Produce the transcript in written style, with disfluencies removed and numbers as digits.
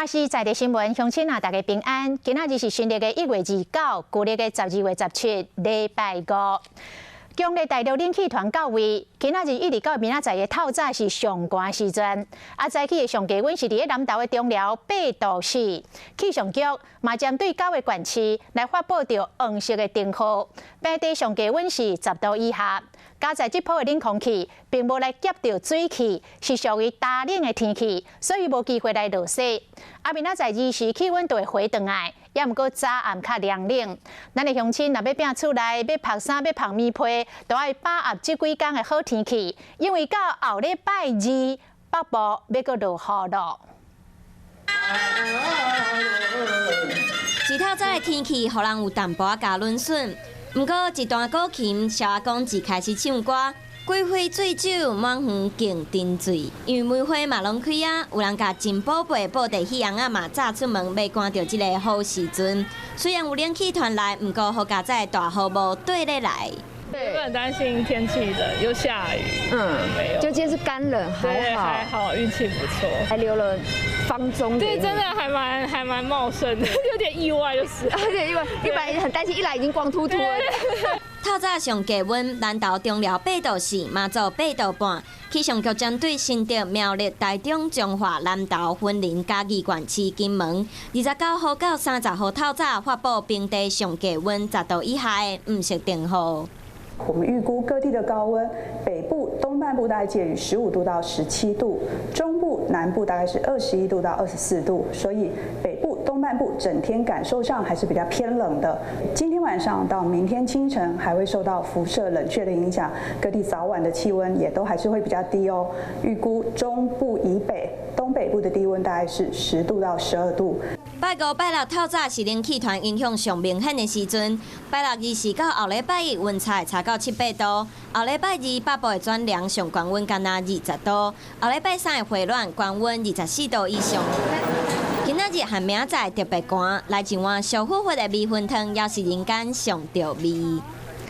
华视在地新闻，乡亲啊，大家平安。今仔日是新历的1月29，旧历的12月17，礼拜五。强烈大陆冷气团到位，今仔日一直到明仔载的透早是上寒时阵。早起的上低温是伫南投的中寮8度4。气象局嘛针对9个县市来发布着黄色的灯号，平地上低温是10度以下。加在这波的冷空气并无来夹到水汽，是属于大冷的天气，所以无机会来落雪。明仔载日时气温就会回转来。也毋过早暗较凉冷，咱的乡亲若要摒厝内要晒衫、要晒棉被，都要把握这几天的好天气，因为到后礼拜2，北部要搁落雨咯。一透早的天气，互人有淡薄仔加润顺，毋过一段古琴小阿公只开始唱歌。鬼花醉酒，满园竞珍醉。因为梅花嘛拢开啊，有人甲金宝贝布袋戏翁仔嘛炸出门，要赶到这个好时阵。虽然有冷气团来，毋过好佳在大雨无对咧来。对，很担心天气冷又下雨。没有，就今天是干冷，还好，运气不错，还留了方中。对，真的还蛮茂盛的，有点意外就是。有点意外，你本来很担心，一来已经光秃秃了。透早上低温，南投中寮8度4，马祖8度半。气象局针对新竹、苗栗、台中、彰化、南投、云林、嘉义县市、金门29号到30号透早发布平地上低温10度以下的黄色灯号。我们预估各地的高温，北部东半部大概介于15度到17度，中部南部大概是21度到24度，所以北部东半部整天感受上还是比较偏冷的。今天晚上到明天清晨还会受到辐射冷却的影响，各地早晚的气温也都还是会比较低哦。预估中部以北、东北部的低温大概是10度到12度。拜5、拜6透早是冷气团影响上明显的时阵。拜6、20到后礼拜1温差会差到7、8度。后礼拜2北部会转凉，上高温干那20度。后礼拜3会回暖，高温24度以上。今仔日和明仔载特别寒，来一碗小火火的米粉汤，也是人间上着味。